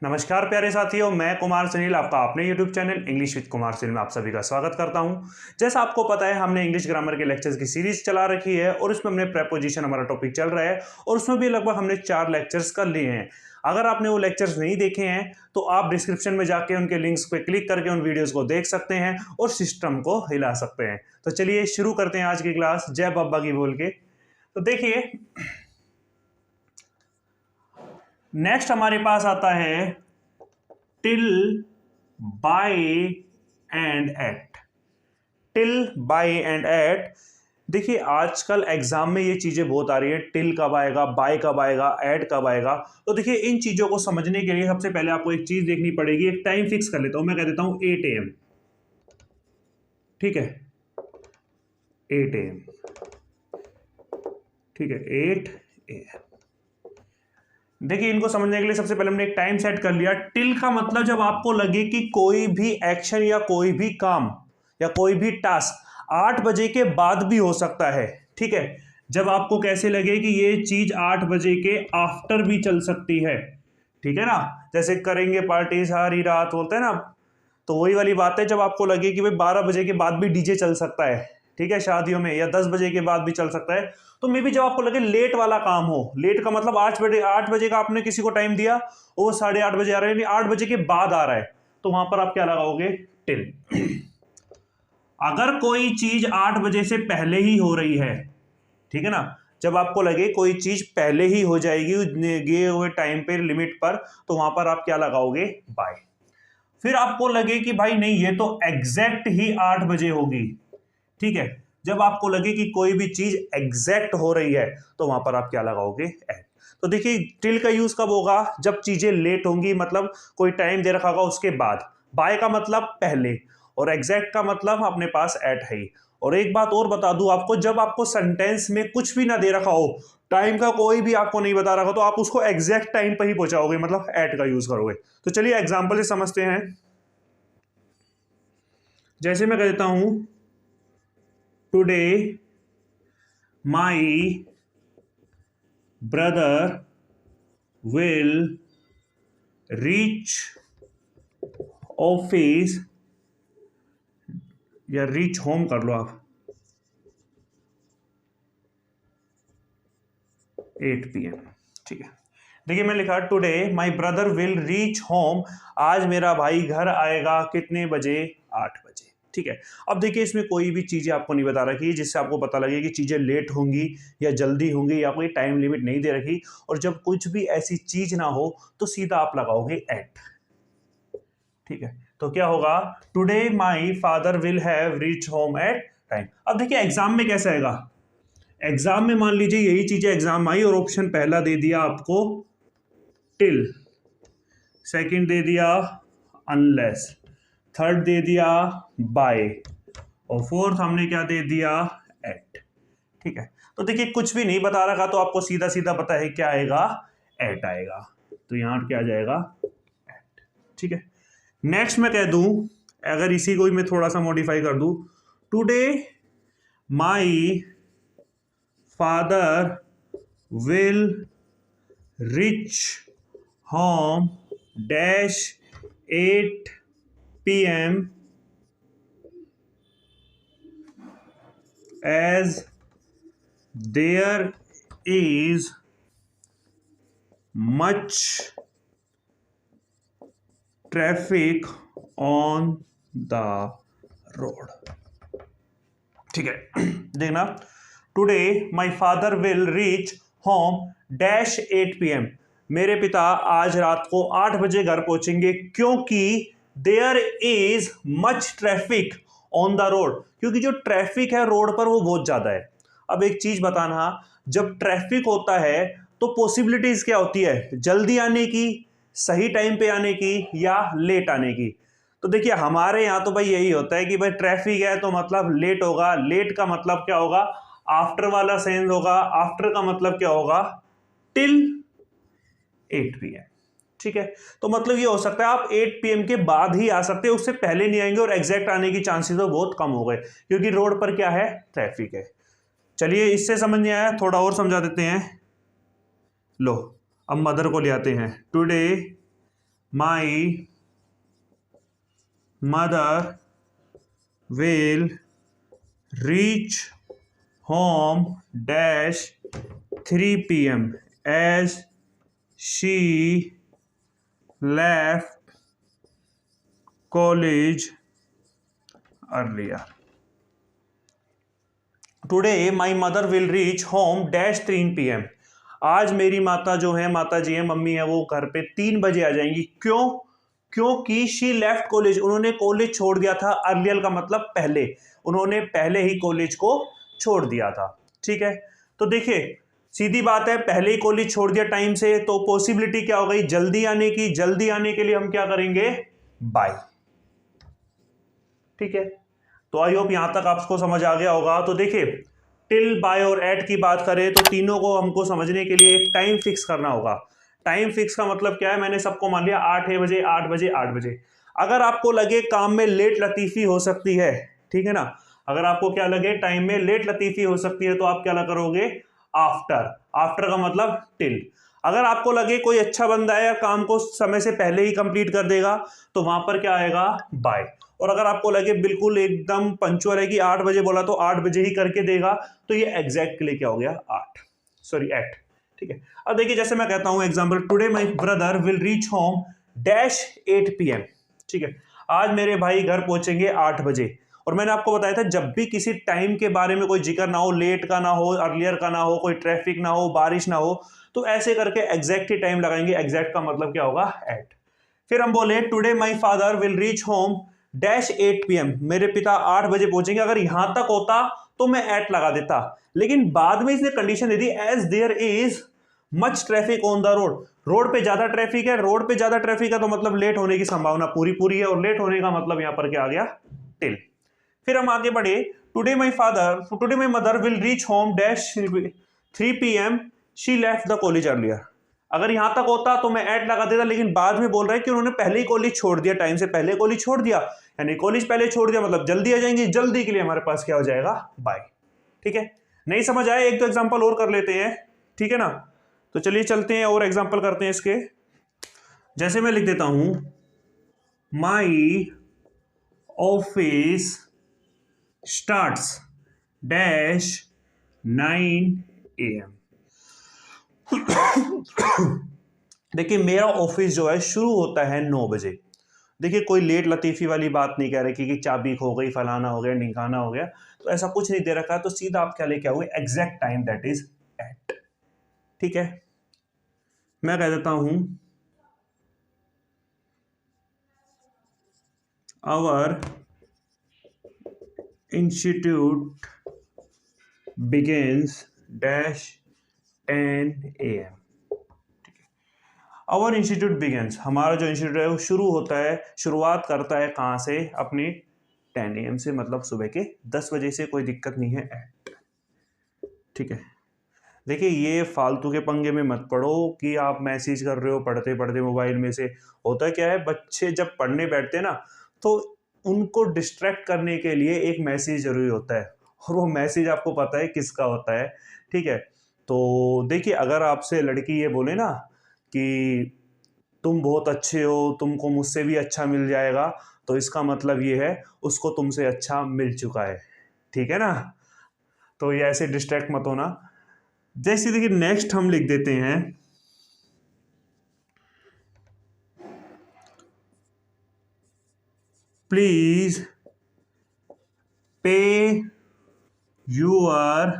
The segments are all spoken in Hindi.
नमस्कार प्यारे साथियों, मैं कुमार सुनील आपका अपने YouTube channel English with Kumar Sunil में आप सभी का स्वागत करता हूं। जैसा आपको पता है, हमने इंग्लिश ग्रामर के लेक्चर्स की सीरीज चला रखी है और उसमें हमने प्रेपोजिशन हमारा टॉपिक चल रहा है और उसमें भी लगभग हमने 4 लेक्चर्स कर लिए हैं। अगर आपने वो लेक्चर्स नहीं देखे हैं तो आप डिस्क्रिप्शन में जाके उनके लिंक्स पे क्लिक करके उन वीडियोज़ को देख सकते हैं और सिस्टम को हिला सकते हैं। तो चलिए शुरू करते हैं आज की क्लास जय बाबा की बोल के। तो देखिए, नेक्स्ट हमारे पास आता है till, by and at. Till, by and at. देखिए, आजकल एग्जाम में ये चीजें बहुत आ रही है, टिल कब आएगा, बाय कब आएगा, एट कब आएगा। तो देखिए, इन चीजों को समझने के लिए सबसे पहले आपको एक चीज देखनी पड़ेगी। एक टाइम फिक्स कर लेता हूं, मैं कह देता हूं 8 AM। ठीक है, 8 AM। ठीक है, 8 AM। देखिए, इनको समझने के लिए सबसे पहले हमने एक टाइम सेट कर लिया। टिल का मतलब जब आपको लगे कि कोई भी एक्शन या कोई भी काम या कोई भी टास्क 8 बजे के बाद भी हो सकता है। ठीक है, जब आपको कैसे लगे कि ये चीज 8 बजे के आफ्टर भी चल सकती है। ठीक है ना, जैसे करेंगे पार्टी सारी रात बोलते हैं ना, तो वही वाली बात है। जब आपको लगे कि भाई 12 बजे के बाद भी डीजे चल सकता है, ठीक है, शादियों में, या 10 बजे के बाद भी चल सकता है। तो मे भी जब आपको लगे लेट वाला काम हो, लेट का मतलब 8 बजे का आपने किसी को टाइम दिया, वो 8:30 बजे आ रहा है, यानी 8 बजे के बाद आ रहा है, तो वहां पर आप क्या लगाओगे? टिल। अगर कोई चीज 8 बजे से पहले ही हो रही है, ठीक है ना, जब आपको लगे कोई चीज पहले ही हो जाएगी दिए हुए टाइम पे, लिमिट पर, तो वहां पर आप क्या लगाओगे? बाय। फिर आपको लगे कि भाई नहीं, ये तो एग्जैक्ट ही 8 बजे होगी। ठीक है, जब आपको लगे कि कोई भी चीज एग्जैक्ट हो रही है तो वहां पर आप क्या लगाओगे? एट। तो देखिए, टिल का यूज कब होगा? जब चीजें लेट होंगी, मतलब कोई टाइम दे रखा होगा उसके बाद। बाय का मतलब पहले, और एग्जैक्ट का मतलब अपने पास एट है ही। और एक बात और बता दूं आपको, जब आपको सेंटेंस में कुछ भी ना दे रखा हो, टाइम का कोई भी आपको नहीं बता रखा, तो आप उसको एग्जैक्ट टाइम पर ही पहुंचाओगे, मतलब एट का यूज करोगे। तो चलिए एग्जाम्पल से समझते हैं। जैसे मैं कह देता हूं, today my brother will reach office, या रीच होम कर लो आप, 8 PM। ठीक है, देखिए मैं लिखा today my brother will reach home. आज मेरा भाई घर आएगा कितने बजे? 8 बजे। ठीक है, अब देखिए, इसमें कोई भी चीज़ें आपको नहीं बता रखी जिससे आपको पता लगे कि चीज़ें लेट होंगी या जल्दी होंगी, या कोई टाइम लिमिट नहीं दे रखी। और जब कुछ भी ऐसी चीज़ ना हो तो सीधा आप लगाओगे एट। ठीक है, तो क्या होगा? Today my father will have reach home at time. अब देखिए एग्जाम में कैसे आएगा। एग्जाम में मान लीजिए यही चीज़ें एग्जाम आई और ऑप्शन पहला दे दिया आपको टिल, सेकंड दे दिया अनलेस, थर्ड दे दिया बाय, और फोर्थ हमने क्या दे दिया? एट। ठीक है, तो देखिए कुछ भी नहीं बता रखा तो आपको सीधा सीधा पता है क्या आएगा? एट आएगा। तो यहां क्या आ जाएगा? एट। ठीक है, नेक्स्ट मैं कह दूं, अगर इसी को ही मैं थोड़ा सा मॉडिफाई कर दूं, today my father will rich home dash 8 PM as there is much traffic on the road। ठीक है, देखना, today my father will reach home dash 8 PM। मेरे पिता आज रात को 8 बजे घर पहुंचेंगे, क्योंकि there is much traffic on the road, क्योंकि जो ट्रैफिक है रोड पर वो बहुत ज्यादा है। अब एक चीज बताना, जब ट्रैफिक होता है तो पॉसिबिलिटीज क्या होती है? जल्दी आने की, सही टाइम पे आने की, या लेट आने की। तो देखिए हमारे यहाँ तो भाई यही होता है कि भाई ट्रैफिक है तो मतलब लेट होगा, लेट का मतलब क्या होगा? आफ्टर वाला सेंस होगा, आफ्टर का मतलब क्या होगा? Till 8 PM। ठीक है, तो मतलब ये हो सकता है आप 8 PM के बाद ही आ सकते हैं, उससे पहले नहीं आएंगे, और एग्जैक्ट आने की चांसेस तो बहुत कम हो गए, क्योंकि रोड पर क्या है? ट्रैफिक है। चलिए, इससे समझ नहीं आया, थोड़ा और समझा देते हैं। लो, अब मदर को ले आते हैं। Today my mother will reach home dash 3 p.m. as she left college earlier. Today my mother will reach home dash 3 p.m. आज मेरी माता जो है, माता जी है, मम्मी है, वो घर पे 3 बजे आ जाएंगी। क्यों? क्योंकि शी लेफ्ट कॉलेज, उन्होंने कॉलेज छोड़ दिया था। अर्लियर का मतलब पहले, उन्होंने पहले ही कॉलेज को छोड़ दिया था। ठीक है, तो देखिए सीधी बात है, पहले ही कॉलेज छोड़ दिया टाइम से, तो पॉसिबिलिटी क्या हो गई जल्दी आने की। जल्दी आने के लिए हम क्या करेंगे, बाय। ठीक है, तो आई होप यहां तक आपको समझ आ गया होगा। तो देखिए टिल, बाय और एट की बात करें तो तीनों को हमको समझने के लिए एक टाइम फिक्स करना होगा। टाइम फिक्स का मतलब क्या है, मैंने सबको मान लिया 8 बजे 8 बजे 8 बजे। अगर आपको लगे काम में लेट लतीफी हो सकती है, ठीक है ना, अगर आपको क्या लगे टाइम में लेट लतीफी हो सकती है, तो आप क्या करोगे, आफ्टर। आफ्टर का मतलब टिल। अगर आपको लगे कोई अच्छा बंदा है या काम को समय से पहले ही कंप्लीट कर देगा, तो वहां पर क्या आएगा, बाय। और अगर आपको लगे बिल्कुल एकदम पंचुअल है कि 8 बजे बोला तो 8 बजे ही करके देगा, तो ये एग्जैक्टली क्या हो गया, 8। ठीक है, अब देखिए जैसे मैं कहता हूं example, today my brother will reach home dash 8 PM। ठीक है, आज मेरे भाई घर पहुंचेंगे 8 बजे। और मैंने आपको बताया था जब भी किसी टाइम के बारे में कोई जिक्र ना हो, लेट का ना हो, अर्लियर का ना हो, कोई ट्रैफिक ना हो, बारिश ना हो, तो ऐसे करके एग्जैक्ट ही टाइम लगाएंगे। एग्जैक्ट का मतलब क्या होगा, एट। फिर हम बोले today my father will reach home dash 8 PM, मेरे पिता 8 बजे पहुंचेंगे। अगर यहां तक होता तो मैं एट लगा देता, लेकिन बाद में इसने कंडीशन दे दी, as there is much traffic on the road. Road पे ज्यादा ट्रैफिक है, रोड पे ज्यादा ट्रैफिक है तो मतलब लेट होने की संभावना पूरी पूरी है, और लेट होने का मतलब यहां पर क्या आ गया, टिल। फिर हम आगे बढ़े, today my mother will reach home dash 3 PM, she left the college earlier. अगर यहां तक होता तो मैं ऐड लगा देता, लेकिन बाद में बोल रहा है कि उन्होंने पहले ही कॉलेज छोड़ दिया, टाइम से पहले कॉलेज छोड़ दिया, यानी कॉलेज पहले छोड़ दिया मतलब जल्दी आ जाएंगे। जल्दी के लिए हमारे पास क्या हो जाएगा, बाय। ठीक है, नहीं समझ आया, एक दो एग्जांपल और कर लेते हैं, ठीक है ना। तो चलिए चलते हैं और एग्जांपल करते हैं इसके। जैसे मैं लिख देता हूं, my office starts dash 9 AM। देखिए मेरा ऑफिस जो है शुरू होता है 9 बजे। देखिए कोई लेट लतीफी वाली बात नहीं कह रहे कि चाबी खो गई, फलाना हो गया, ढिंकाना हो गया, तो ऐसा कुछ नहीं दे रखा है। तो सीधा आप क्या लेके आओगे, exact time, that is at. ठीक है, मैं कह देता हूं our institute begins dash 10 AM। Our institute begins, हमारा जो इंस्टीट्यूट है वो शुरू होता है, शुरुआत करता है कहाँ से, अपनी 10 AM से, मतलब सुबह के 10 बजे से। कोई दिक्कत नहीं है, एट। ठीक है, देखिए ये फालतू के पंगे में मत पड़ो कि आप मैसेज कर रहे हो पढ़ते पढ़ते मोबाइल में से। होता क्या है, बच्चे जब पढ़ने बैठते हैं ना, तो उनको डिस्ट्रैक्ट करने के लिए एक मैसेज जरूरी होता है, और वो मैसेज आपको पता है किसका होता है। ठीक है, तो देखिए अगर आपसे लड़की ये बोले ना कि तुम बहुत अच्छे हो, तुमको मुझसे भी अच्छा मिल जाएगा, तो इसका मतलब ये है उसको तुमसे अच्छा मिल चुका है। ठीक है ना, तो ये ऐसे डिस्ट्रैक्ट मत होना। जैसे देखिए नेक्स्ट हम लिख देते हैं, please pay your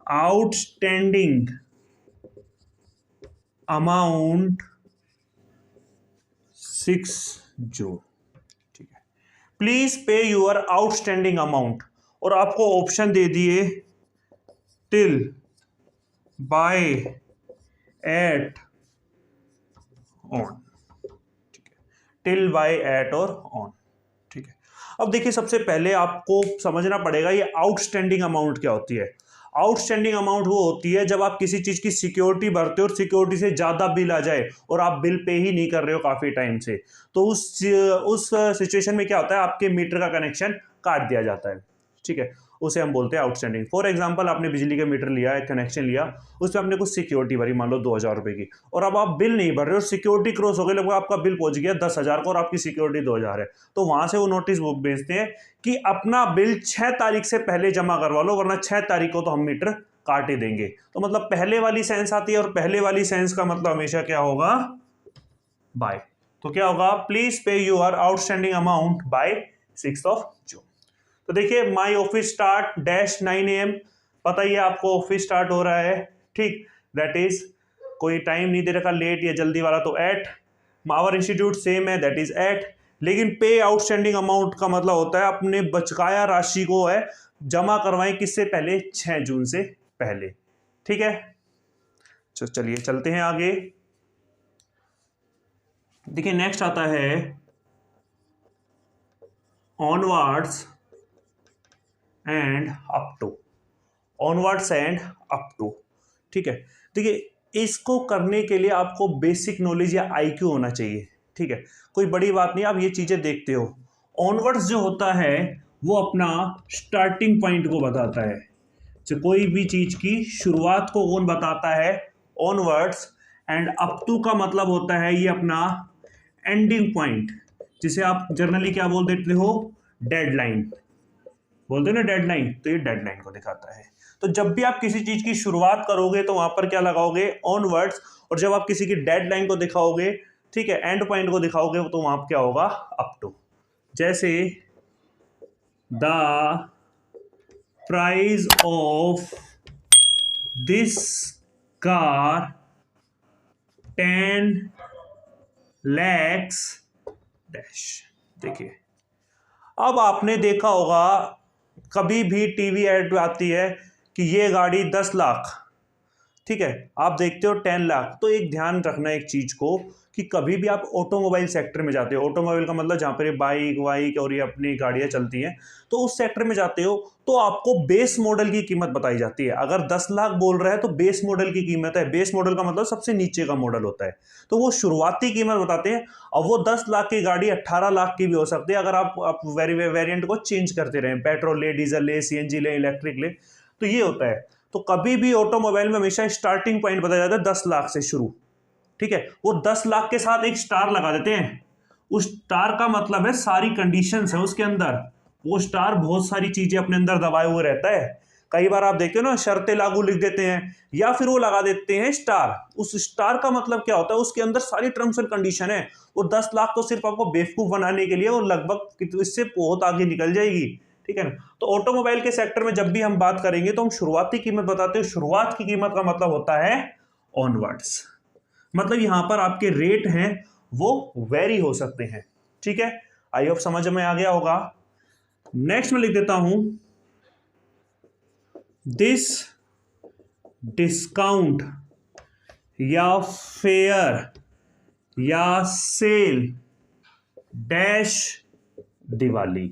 outstanding amount 6 जून। ठीक है, please pay your outstanding amount, और आपको ऑप्शन दे दिए टिल, बाय, एट, ऑन। ठीक है, टिल, बाय, एट और ऑन। ठीक है, अब देखिए सबसे पहले आपको समझना पड़ेगा ये आउटस्टैंडिंग अमाउंट क्या होती है। आउटस्टैंडिंग अमाउंट वो होती है जब आप किसी चीज की सिक्योरिटी भरते हो और सिक्योरिटी से ज्यादा बिल आ जाए और आप बिल पे ही नहीं कर रहे हो काफी टाइम से, तो उस सिचुएशन में क्या होता है, आपके मीटर का कनेक्शन काट दिया जाता है। ठीक है, उसे हम बोलते हैं आउटस्टैंडिंग। फॉर एग्जांपल आपने बिजली का मीटर लिया है, कनेक्शन लिया, उस पर आपने कुछ सिक्योरिटी भरी, मान लो 2,000 रुपये की, और अब आप बिल नहीं भर रहे हो, सिक्योरिटी क्रॉस हो गई, लगभग आपका बिल पहुंच गया 10,000 का और आपकी सिक्योरिटी 2,000 है, तो वहां से वो नोटिस बुक भेजते हैं कि अपना बिल 6 तारीख से पहले जमा करवा लो, वरना 6 तारीख को तो हम मीटर काट ही देंगे। तो मतलब पहले वाली सेंस आती है, और पहले वाली सेंस का मतलब हमेशा क्या होगा, बाय। तो क्या होगा, please pay your outstanding amount by 6 जून। तो देखिए, माई ऑफिस स्टार्ट -9 AM, पता ही है आपको ऑफिस स्टार्ट हो रहा है, ठीक, दैट इज कोई टाइम नहीं दे रखा लेट या जल्दी वाला, तो एट। आवर इंस्टीट्यूट सेम है, दैट इज एट। लेकिन पे आउटस्टैंडिंग अमाउंट का मतलब होता है अपने बचकाया राशि को है जमा करवाएं किससे पहले, 6 जून से पहले, ठीक है। चलिए चलते हैं आगे। देखिए नेक्स्ट आता है onwards and up to, onwards and up to, ठीक है। देखिए इसको करने के लिए आपको बेसिक नॉलेज या आईक्यू होना चाहिए, ठीक है, कोई बड़ी बात नहीं, आप ये चीजें देखते हो। ऑनवर्ड्स जो होता है वो अपना स्टार्टिंग पॉइंट को बताता है, जो कोई भी चीज की शुरुआत को कौन बताता है, ऑनवर्ड्स। एंड अप टू का मतलब होता है ये अपना एंडिंग पॉइंट, जिसे आप जनरली क्या बोल देते हो, डेडलाइन बोलते हो ना, डेडलाइन, तो ये डेडलाइन को दिखाता है। तो जब भी आप किसी चीज की शुरुआत करोगे तो वहां पर क्या लगाओगे, ऑनवर्ड्स, और जब आप किसी की डेडलाइन को दिखाओगे, ठीक है, एंड पॉइंट को दिखाओगे, तो वहां पर क्या होगा, अप टू। जैसे the price of this car 10 lakhs dash. देखिए अब आपने देखा होगा कभी भी टीवी एड आती है कि ये गाड़ी 10 लाख, ठीक है, आप देखते हो 10 लाख। तो एक ध्यान रखना एक चीज को कि कभी भी आप ऑटोमोबाइल सेक्टर में जाते हो, ऑटोमोबाइल का मतलब जहां पर ये बाइक वाइक और ये अपनी गाड़ियां चलती हैं, तो उस सेक्टर में जाते हो तो आपको बेस मॉडल की कीमत बताई जाती है। अगर 10 लाख बोल रहा है तो बेस मॉडल की कीमत है, बेस मॉडल का मतलब सबसे नीचे का मॉडल होता है, तो वो शुरुआती कीमत बताते हैं। अब वो 10 लाख की गाड़ी 18 लाख की भी हो सकती है अगर आप वेरिएंट को चेंज करते रहें, पेट्रोल ले, डीजल ले, सीएनजी ले, इलेक्ट्रिक ले, तो ये होता है। तो कभी भी ऑटोमोबाइल में हमेशा स्टार्टिंग पॉइंट बताया जाता है 10 लाख से शुरू, ठीक है। वो 10 लाख के साथ एक स्टार लगा देते हैं, उस स्टार का मतलब है सारी कंडीशंस है उसके अंदर, वो स्टार बहुत सारी चीजें अपने अंदर दबाए हुए रहता है। कई बार आप देखते हो ना, शर्तें लागू लिख देते हैं, या फिर वो लगा देते हैं स्टार। उस स्टार का मतलब क्या होता है, उसके अंदर सारी टर्म्स एंड कंडीशन है। वो 10 लाख तो सिर्फ आपको बेवकूफ बनाने के लिए, वो लगभग इससे बहुत आगे निकल जाएगी, ठीक है ना। तो ऑटोमोबाइल के सेक्टर में जब भी हम बात करेंगे तो हम शुरुआती कीमत बताते हैं, शुरुआत की कीमत का मतलब होता है ऑनवर्ड्स, मतलब यहां पर आपके रेट हैं वो वेरी हो सकते हैं, ठीक है। आई होप समझ में आ गया होगा। नेक्स्ट में लिख देता हूं, दिस डिस्काउंट या फेयर या सेल डैश दिवाली।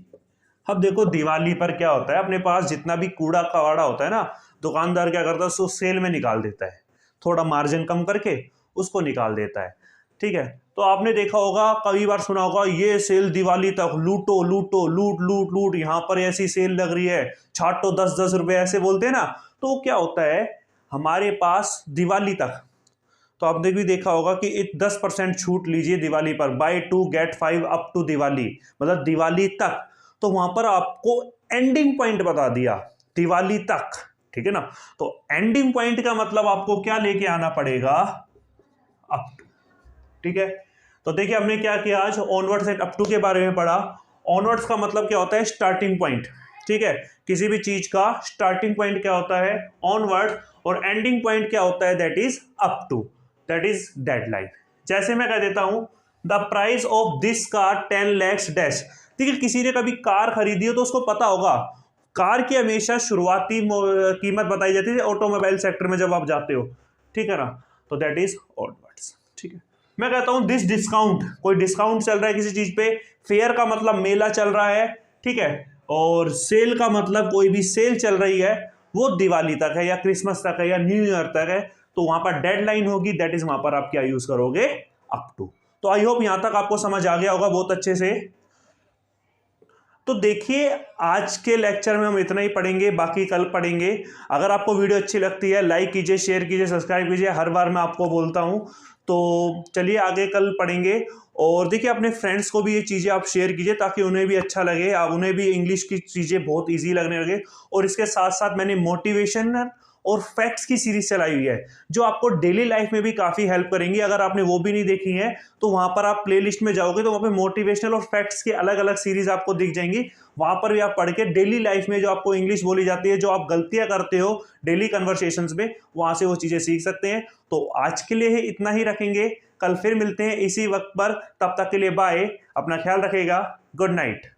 अब देखो दिवाली पर क्या होता है, अपने पास जितना भी कूड़ा कवाड़ा होता है ना, दुकानदार क्या करता है उसको सेल में निकाल देता है, थोड़ा मार्जिन कम करके उसको निकाल देता है, ठीक है। तो आपने देखा होगा, कई बार सुना होगा, ये सेल दिवाली तक, लूटो लूटो, लूट लूट लूट, यहां पर ऐसी सेल लग रही है, छाटो 10-10 रुपए, ऐसे बोलते हैं ना। तो क्या होता है हमारे पास दिवाली तक, तो आपने भी देखा होगा कि 10% छूट लीजिए दिवाली पर, buy 2 get 5 up to Diwali, मतलब दिवाली तक। तो वहां पर आपको एंडिंग पॉइंट बता दिया, दिवाली तक, ठीक है ना। तो एंडिंग पॉइंट का मतलब आपको क्या लेके आना पड़ेगा, अप टू, ठीक है। तो देखिए हमने क्या किया आज, ऑनवर्ड्स एंड अप टू के बारे में पढ़ा। ऑनवर्ड्स का मतलब क्या होता है, स्टार्टिंग पॉइंट, ठीक है, किसी भी चीज का स्टार्टिंग पॉइंट क्या होता है, ऑनवर्ड, और एंडिंग पॉइंट क्या होता है, that is up to, that is deadline. जैसे मैं कह देता हूं, the price of this car 10 lakhs dash. ठीक है, किसी ने कभी कार खरीदी हो तो उसको पता होगा कार की हमेशा शुरुआती कीमत बताई जाती है ऑटोमोबाइल सेक्टर में जब आप जाते हो, ठीक है ना। तो दैट इज ऑनवर्ड्स, ठीक है। मैं कहता हूं दिस डिस्काउंट, कोई डिस्काउंट चल रहा है किसी चीज पे, फेयर का मतलब मेला चल रहा है, ठीक है, और सेल का मतलब कोई भी सेल चल रही है, वो दिवाली तक है या क्रिसमस तक है या न्यू ईयर तक है, तो वहां पर डेडलाइन होगी, दैट इज वहां पर आप क्या यूज करोगे, अप टू। तो आई होप यहां तक आपको समझ आ गया होगा बहुत अच्छे से। तो देखिए आज के लेक्चर में हम इतना ही पढ़ेंगे, बाकी कल पढ़ेंगे। अगर आपको वीडियो अच्छी लगती है लाइक कीजिए, शेयर कीजिए, सब्सक्राइब कीजिए, हर बार मैं आपको बोलता हूँ। तो चलिए आगे कल पढ़ेंगे। और देखिए अपने फ्रेंड्स को भी ये चीज़ें आप शेयर कीजिए ताकि उन्हें भी अच्छा लगे, उन्हें भी इंग्लिश की चीज़ें बहुत ईजी लगने लगे। और इसके साथ साथ मैंने मोटिवेशन और फैक्ट्स की सीरीज चलाई हुई है जो आपको डेली लाइफ में भी काफ़ी हेल्प करेंगी। अगर आपने वो भी नहीं देखी है तो वहाँ पर आप प्लेलिस्ट में जाओगे तो वहाँ पे मोटिवेशनल और फैक्ट्स की अलग अलग सीरीज आपको दिख जाएंगी। वहाँ पर भी आप पढ़ के डेली लाइफ में जो आपको इंग्लिश बोली जाती है, जो आप गलतियाँ करते हो डेली कन्वर्सेशंस में, वहाँ से वो चीज़ें सीख सकते हैं। तो आज के लिए इतना ही रखेंगे, कल फिर मिलते हैं इसी वक्त पर। तब तक के लिए बाय, अपना ख्याल रखिएगा, गुड नाइट।